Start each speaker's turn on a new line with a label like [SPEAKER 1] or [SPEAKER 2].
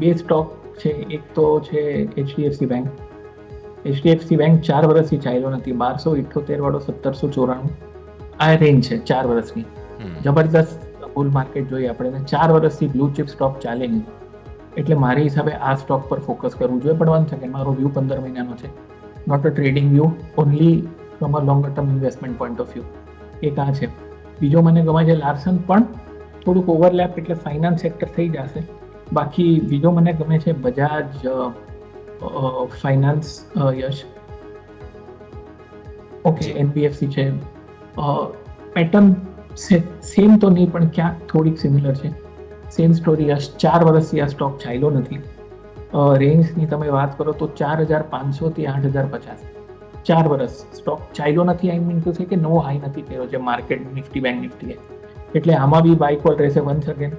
[SPEAKER 1] બે સ્ટોક છે, એક તો છે HDFC બેંક. HDFC બેંક 4 વર્ષથી ચાલ્યો નથી, 1278 વાળો 1794, આ રેન્જ છે 4 વર્ષની. જબરદસ્ત બુલ માર્કેટ જોઈએ આપણે, 4 વર્ષથી બ્લુ ચિપ સ્ટોક ચાલે નહીં, એટલે મારી હિસાબે આ સ્ટોક પર ફોકસ કરવું જોઈએ. પણ 1 સેકન્ડ, મારો વ્યૂ 15 મહિનાનો છે, not a trading view, only from a longer term investment point of view. એક આ છે. બીજો મને ગમે છે લાર્સન, પણ થોડુંક ઓવરલેપ એટલે ફાઇનાન્સ સેક્ટર થઈ જશે. બાકી બીજો મને ગમે છે બજાજ ફાઇનાન્સ, યશ. ઓકે, NBFC છે. પેટર્ન સેમ તો નહીં, પણ ક્યાંક થોડીક સિમિલર છે. સેમ સ્ટોરી, યશ 4 વર્ષથી આ સ્ટોક ચાલ્યો નથી. રેન્જની તમે વાત કરો તો 4500 થી 8050, 4 વર્ષ સ્ટોક ચાલ્યો નથી. આઈ મીન ટુ છે કે નો હાઈ નથી કર્યો છે માર્કેટ નિફ્ટી બેંક નિફ્ટીએ, એટલે આમાં બી બાય કોલ રહેશે 1 સેકન્ડ.